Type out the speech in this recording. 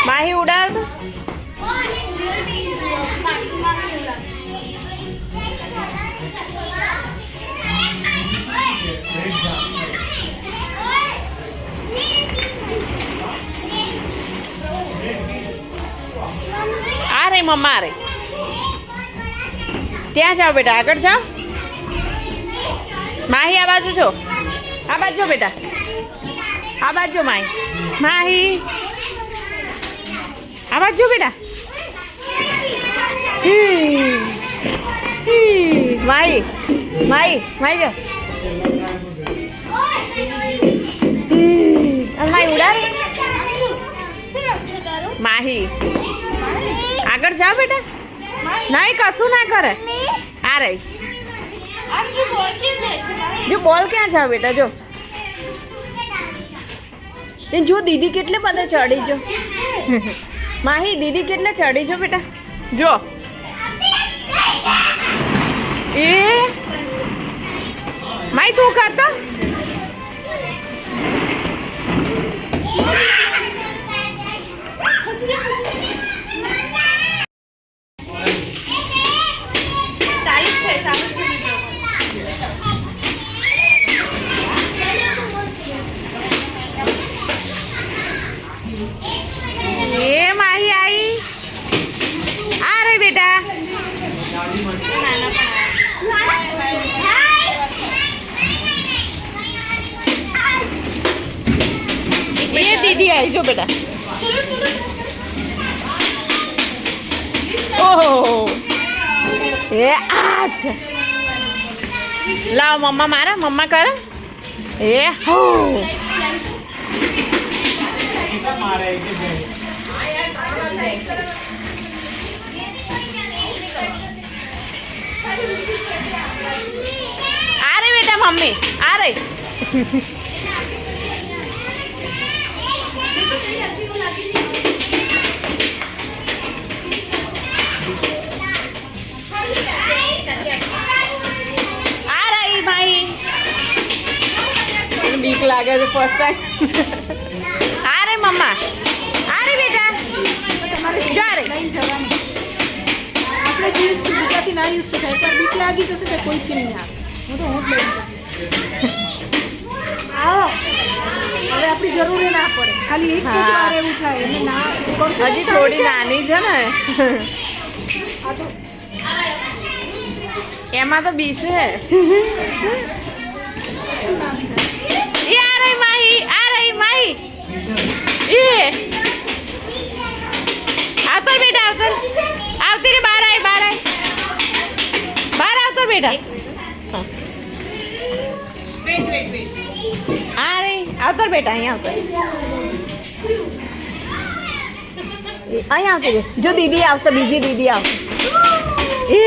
માહી ઉડાડ તો આ રે મમ્મા રે ત્યાં જાઓ બેટા આગળ જાઓ માહી આ બાજુ જો આ બાજુ જો બેટા આ બાજુ માહી આ બાજુ જો બેટા માહી જો માહી ઉડાડ માહી આગળ જાઓ બેટા નહીં કશું ના કરે આ રહી જો બોલ ક્યાં જાવ બેટા જો જો દીદી કેટલે બધે ચડી જો માહી દીદી કેટલે ચડી જો બેટા જો એ માહી તું કરતો ये माही आई आ रही बेटा ये दीदी आई जो बेटा ओहो ये आठ लाओ मम्मा मारा मम्मा करे ये हो आ रही बेटा मम्मी आ रही आ रही भाई बीक लागे तो फर्स्ट टाइम आ रही मम्मा आ रही बेटा जा रही આપણે યુઝ ગુજરાતી ના યુઝ તો થાય પણ બીક લાગી જશે કે કોઈથી નહીં આવે હું તો હું જ લઈ આવો હવે આપણી જરૂરી ના પડે ખાલી એક જ વાર એવું થાય એટલે ના હજી થોડી નાની છે ને એમાં તો બીસ છે એ આ રહી માહી એ આવતર બેટા આવતી રે બહાર આય બહાર આવતર બેટા આ રે આવતર બેટા અહીંયા આવતી રે જો દીદી આવશે બીજી દીદી આવશે એ